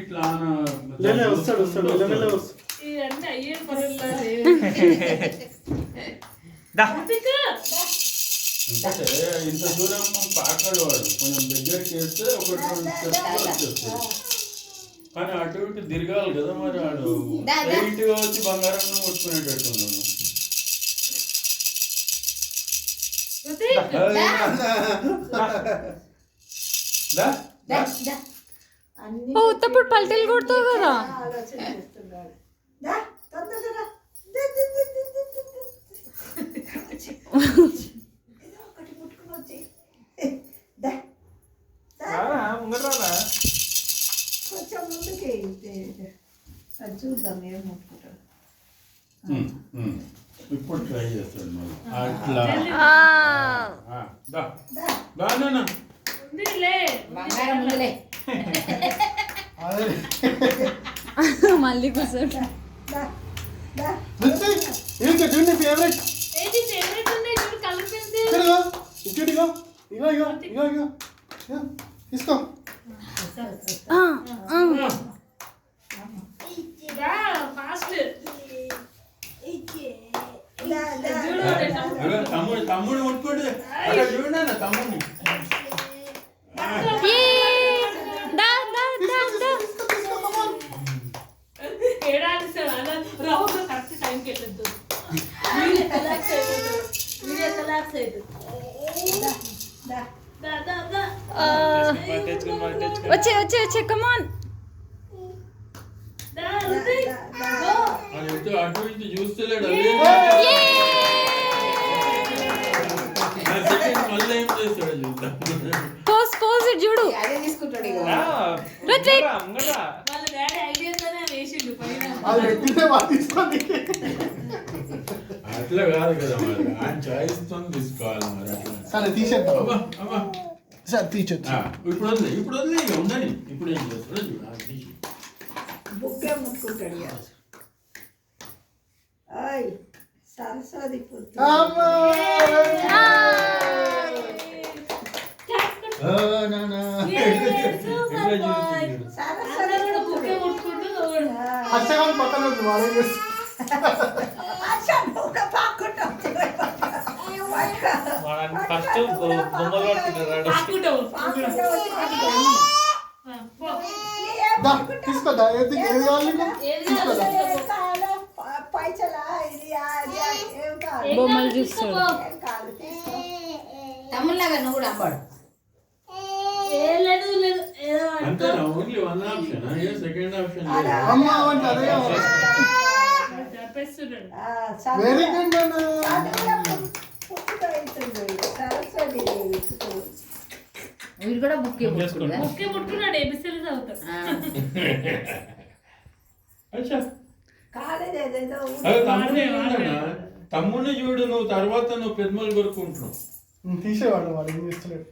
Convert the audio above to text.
ఇట్లా వస్తాడు మెల్లమెల్ల వస్తాడు. ఇంత దూరం పాకాడు వాడు కొంచెం దగ్గరికి వేస్తే ఒకటి రెండు స్టెప్స్ వచ్చేస్తుంది. కానీ అటు ఇటు తిరగాలి కదా మరి వాడు లైట్గా వచ్చి బంగారం ముట్టుకునేటట్టున్నాను. ఉత్తప్పుడు పల్టీలు కొడతావు కదా. కొంచెం ముందుకే అది చూద్దాం ఏం ముట్టుకుంటాడు. ఇప్పుడు ట్రై చేస్తాడు మరి అట్లా మళ్ళీ కూర్చోండి. తీసుకో తమ్ముడు తమ్ముడు ముట్టుకోండి చూడండి తమ్ముడిని. వచ్చే వచ్చే వచ్చే కమాన్. అటు ఇటు చూస్తలేడు మళ్ళీ ఏం చేస్తాడు చూద్దాం. పోజ్ పోజ్ చూడు. అట్లా కాదు కదా మరి ఆయన చాయిస్ తో తీసుకోవాలి మరి అట్లా. సరే తీసేద్దాం. సరే తీసేద్దాం. ఇప్పుడు వదిలే ఇప్పుడు వదిలే ఇక ఉండని. ఇప్పుడు ఏం చేస్తాడో చూడాలి. తీసి బుక్కే ముట్టుకుంటాడు. సరస్వతి పుత్రుడు. తీసుకోదా ఏది కావాలి బొమ్మలు చూస్తాడు. తమ్ముళ్ళగా నువ్వు కూడా అమ్మాడు. అంతేనా only one option second option very good. వీడు కూడా బుక్ ముట్టుకున్నాడు. ఎబిసిలు చదువుతాడు. తమ్ముడిని చూడు నువ్వు తర్వాత నువ్వు పెద్దమలు కొరుకుంటున్నావు. తీసేవాడు వాడు ఏం చేస్తలేడు.